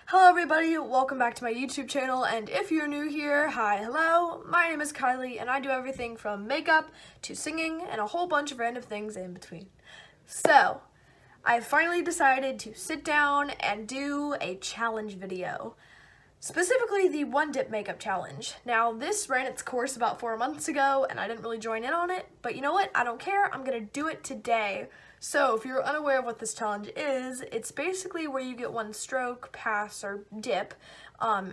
Hello everybody, welcome back to my YouTube channel, and if you're new here, hi, hello, my name is Kylie, and I do everything from makeup to singing and a whole bunch of random things in between. So, I finally decided to sit down and do a challenge video. Specifically the one dip makeup challenge. Now this ran its course about 4 months ago and I didn't really join in on it, but you know what? I don't care. I'm gonna do it today. So if you're unaware of what this challenge is, it's basically where you get one stroke, pass, or dip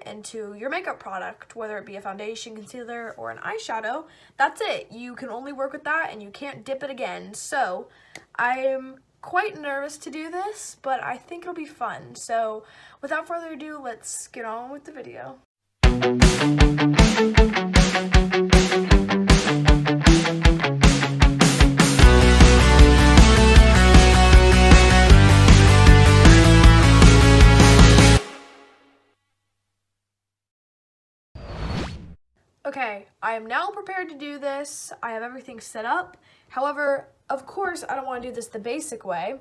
into your makeup product, whether it be a foundation, concealer, or an eyeshadow. That's it. You can only work with that and you can't dip it again. So I'm quite nervous to do this, but I think it'll be fun. So without further ado, let's get on with the video. Okay, I am now prepared to do this. I have everything set up. However, of course, I don't want to do this the basic way.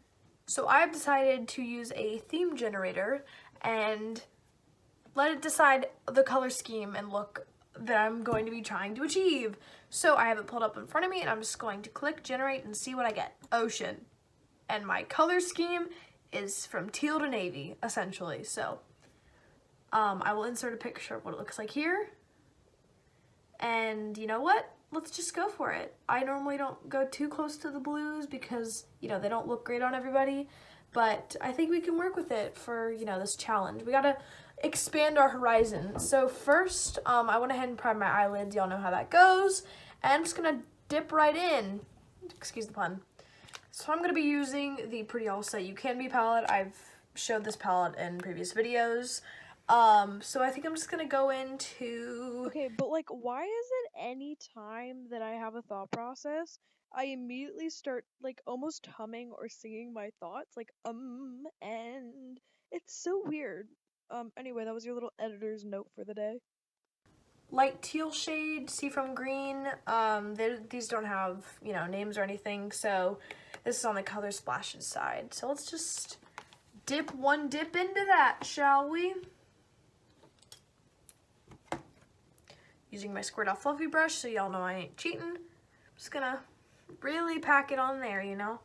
So I've decided to use a theme generator and let it decide the color scheme and look that I'm going to be trying to achieve. So I have it pulled up in front of me and I'm just going to click generate and see what I get. Ocean. And my color scheme is from teal to navy, essentially. So I will insert a picture of what it looks like here. And you know what? Let's just go for it. I normally don't go too close to the blues because, you know, they don't look great on everybody. But I think we can work with it for, you know, this challenge. We gotta expand our horizon. So first, I went ahead and primed my eyelids. Y'all know how that goes. And I'm just gonna dip right in. Excuse the pun. So I'm gonna be using the Pretty All Set You Can Be palette. I've showed this palette in previous videos. So I think I'm just gonna go into... Okay, but like, why is it any time that I have a thought process, I immediately start like almost humming or singing my thoughts, like, and it's so weird. Anyway, that was your little editor's note for the day. light teal shade, seafoam green. These don't have, you know, names or anything, so this is on the color splashes side. So let's just dip into that, shall we? Using my Squirt Off Fluffy brush, so y'all know I ain't cheating. I'm just gonna really pack it on there, you know,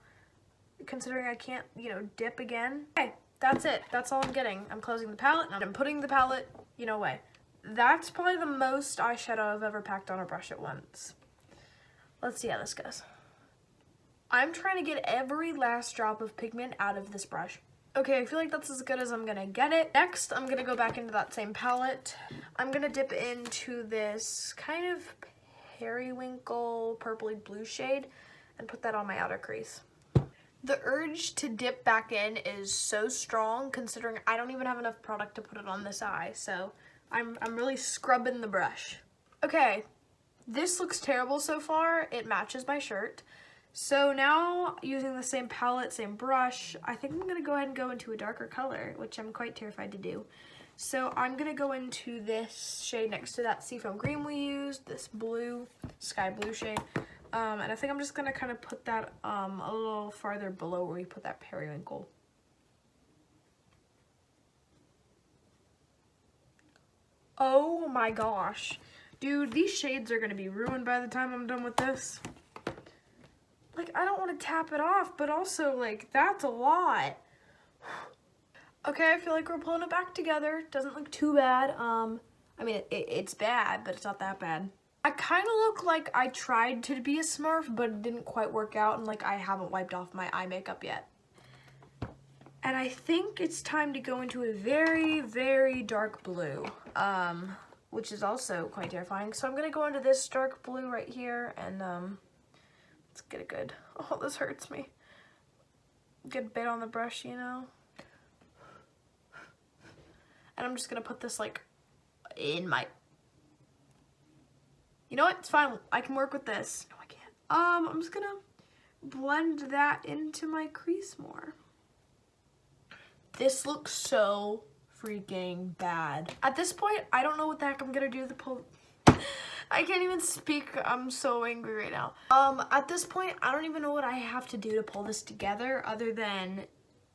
considering I can't, you know, dip again. Okay, that's it. That's all I'm getting. I'm closing the palette and I'm putting the palette, you know, away. That's probably the most eyeshadow I've ever packed on a brush at once. Let's see how this goes. I'm trying to get every last drop of pigment out of this brush. Okay, I feel like that's as good as I'm gonna get it. Next, I'm gonna go back into that same palette. I'm gonna dip into this kind of periwinkle purpley blue shade and put that on my outer crease. The urge to dip back in is so strong considering I don't even have enough product to put it on this eye, so I'm really scrubbing the brush. Okay, this looks terrible so far. It matches my shirt. So now, using the same palette, same brush, I think I'm going to go ahead and go into a darker color, which I'm quite terrified to do. So I'm going to go into this shade next to that seafoam green we used, this blue, sky blue shade. And I think I'm just going to kind of put that a little farther below where we put that periwinkle. Oh my gosh. Dude, these shades are going to be ruined by the time I'm done with this. Like, I don't want to tap it off, but also, like, that's a lot. Okay, I feel like we're pulling it back together. Doesn't look too bad. I mean, it's bad, but it's not that bad. I kind of look like I tried to be a Smurf, but it didn't quite work out, and, like, I haven't wiped off my eye makeup yet. And I think it's time to go into a very, very dark blue, which is also quite terrifying. So I'm going to go into this dark blue right here, and, let's get it good. Oh, this hurts me. Good bit on the brush, you know. And I'm just gonna put this like in my... You know what? It's fine. I can work with this. No, I can't. I'm just gonna blend that into my crease more. This looks so freaking bad. At this point, I don't know what the heck I'm gonna do to pull... I can't even speak. I'm so angry right now. At this point, I don't even know what I have to do to pull this together other than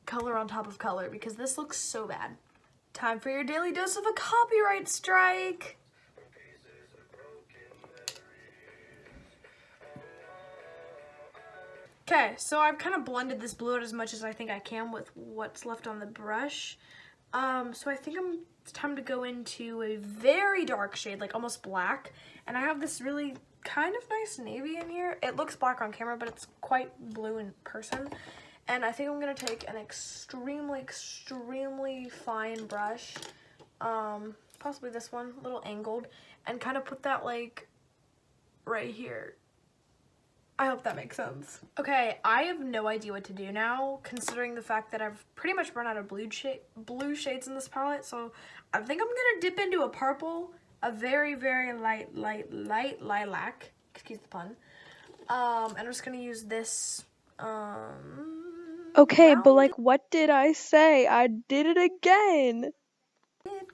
color on top of color because this looks so bad. Time for your daily dose of a copyright strike. Okay, so I've kind of blended this blue out as much as I think I can with what's left on the brush. So I think it's time to go into a very dark shade, like almost black. And I have this really kind of nice navy in here. It looks black on camera, but it's quite blue in person. And I think I'm gonna take an extremely, extremely fine brush, possibly this one, a little angled, and kind of put that like right here. I hope that makes sense. Okay, I have no idea what to do now, considering the fact that I've pretty much run out of blue shades in this palette. So I think I'm gonna dip into a purple, a very, very light lilac. Excuse the pun. And I'm just gonna use this. Okay, but round like, what did I say? I did it again.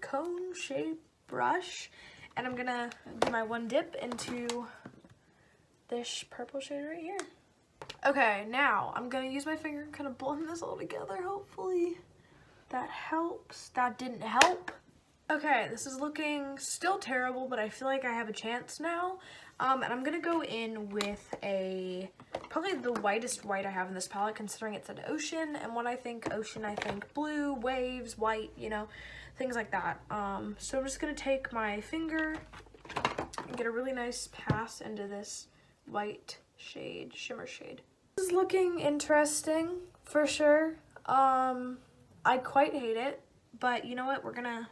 cone shape brush, and I'm gonna do my one dip into this purple shade right here. Okay, now I'm gonna use my finger and kind of blend this all together. Hopefully that helps. That didn't help. Okay, this is looking still terrible, but I feel like I have a chance now. And I'm gonna go in with probably the whitest white I have in this palette, considering it's an ocean. And when I think ocean, I think blue, waves, white, you know, things like that. So I'm just gonna take my finger and get a really nice pass into this white shade, shimmer shade. This is looking interesting for sure. I quite hate it, but you know what? We're gonna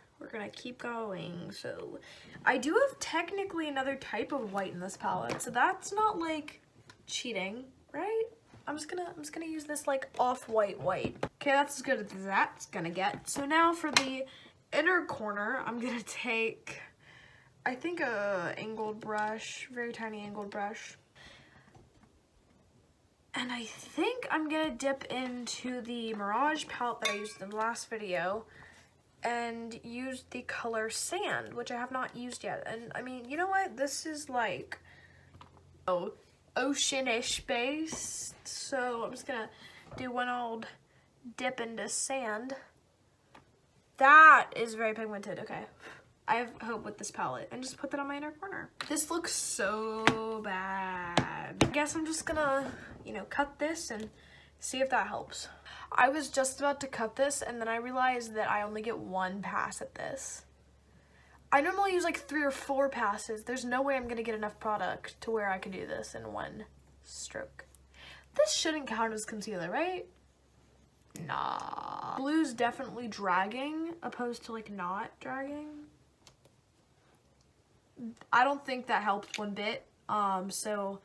keep going. So I do have technically another type of white in this palette, so that's not like cheating, right? I'm just gonna use this like off-white white. Okay, that's as good as that's gonna get. So now for the inner corner, I'm gonna take, I think, a angled brush, very tiny angled brush. And I think I'm gonna dip into the Mirage palette that I used in the last video and use the color Sand, which I have not used yet. And I mean, you know what? This is like ocean-ish based. So I'm just gonna do one old dip into Sand. That is very pigmented. Okay. I have hope with this palette, and just put that on my inner corner. This looks so bad. I guess I'm just gonna, you know, cut this and see if that helps. I was just about to cut this, and then I realized that I only get one pass at this. I normally use like 3 or 4 passes. There's no way I'm gonna get enough product to where I can do this in one stroke. This shouldn't count as concealer, right? Nah. Blue's definitely dragging, opposed to like not dragging. I don't think that helps one bit. So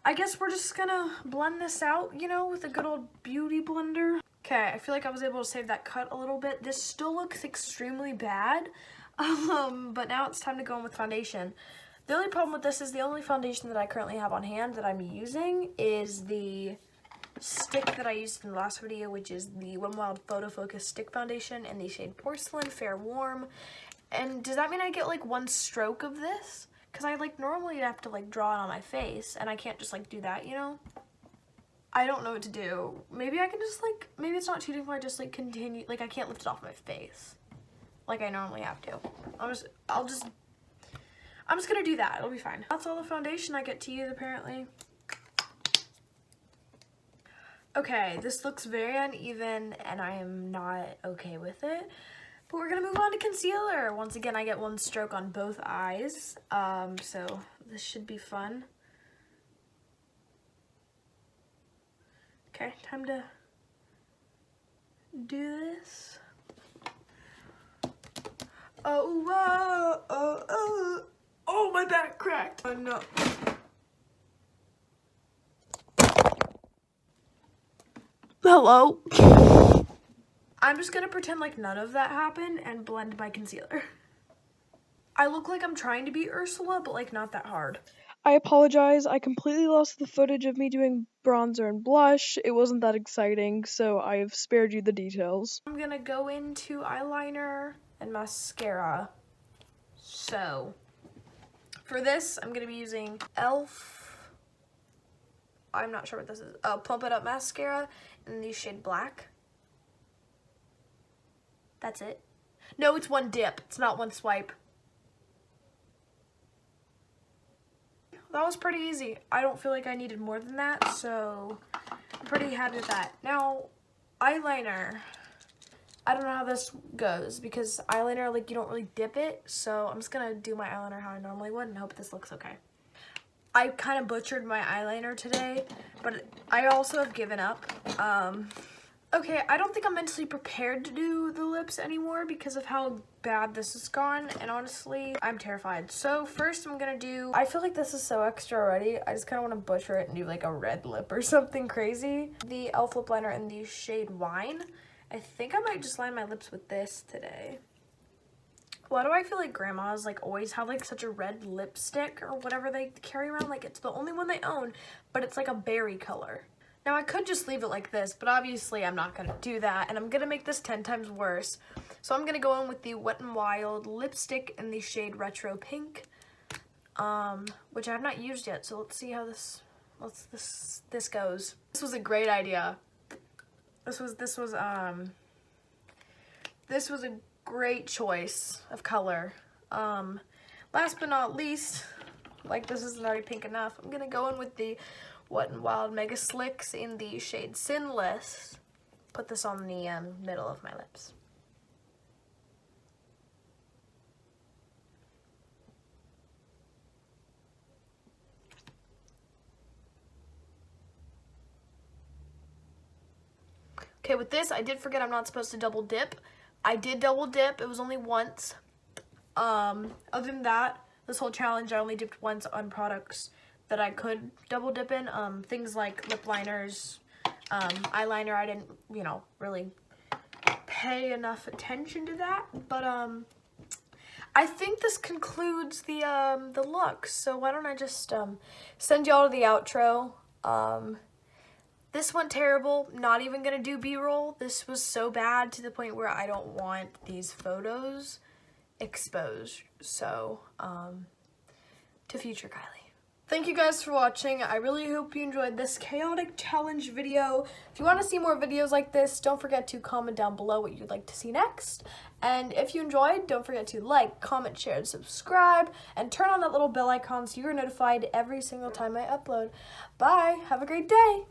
I guess we're just gonna blend this out, you know, with a good old beauty blender. Okay, I feel like I was able to save that cut a little bit. This still looks extremely bad, but now it's time to go in with foundation. The only problem with this is the only foundation that I currently have on hand that I'm using is the stick that I used in the last video, which is the One Wild Photo Focus Stick Foundation in the shade Porcelain, Fair Warm. And does that mean I get like one stroke of this? Because I like normally have to like draw it on my face, and I can't just like do that, you know? I don't know what to do. Maybe I can just like, maybe it's not cheating if I just like continue, like I can't lift it off my face like I normally have to. I'm just gonna do that. It'll be fine. That's all the foundation I get to use apparently. Okay, this looks very uneven and I am not okay with it. But we're gonna move on to concealer. Once again, I get one stroke on both eyes. So this should be fun. Okay, time to do this. Oh, my back cracked. Oh no. Hello. I'm just gonna pretend like none of that happened and blend my concealer. I look like I'm trying to be Ursula, but like not that hard. I apologize. I completely lost the footage of me doing bronzer and blush. It wasn't that exciting, so I have spared you the details. I'm gonna go into eyeliner and mascara. So, for this, I'm gonna be using e.l.f. I'm not sure what this is. Plump It Up mascara in the shade Black. That's it. No, it's one dip. It's not one swipe. That was pretty easy. I don't feel like I needed more than that, so I'm pretty happy with that. Now, eyeliner. I don't know how this goes because eyeliner, like, you don't really dip it, so I'm just gonna do my eyeliner how I normally would and hope this looks okay. I kind of butchered my eyeliner today, but I also have given up. Okay, I don't think I'm mentally prepared to do the lips anymore because of how bad this has gone, and honestly, I'm terrified. So first I'm gonna do, I feel like this is so extra already, I just kind of want to butcher it and do like a red lip or something crazy. The e.l.f. lip liner in the shade Wine. I think I might just line my lips with this today. Why do I feel like grandmas like always have like such a red lipstick or whatever they carry around? Like it's the only one they own, but it's like a berry color. Now I could just leave it like this, but obviously I'm not gonna do that, and I'm gonna make this 10 times worse. So I'm gonna go in with the Wet n Wild lipstick in the shade Retro Pink, which I have not used yet. So let's see how this goes. This was a great idea. This was a great choice of color. Last but not least, like this isn't already pink enough, I'm gonna go in with the Wet n Wild Mega Slicks in the shade Sinless. Put this on the middle of my lips. Okay, with this, I did forget I'm not supposed to double dip. I did double dip, it was only once. Other than that, this whole challenge, I only dipped once on products that I could double dip in. Things like lip liners, eyeliner, I didn't, you know, really pay enough attention to that. But I think this concludes the look. So why don't I just send y'all to the outro. This went terrible. Not even gonna do B-roll. This was so bad to the point where I don't want these photos exposed. So, to future Kylie. Thank you guys for watching. I really hope you enjoyed this chaotic challenge video. If you want to see more videos like this, don't forget to comment down below what you'd like to see next. And if you enjoyed, don't forget to like, comment, share, and subscribe. And turn on that little bell icon so you're notified every single time I upload. Bye. Have a great day.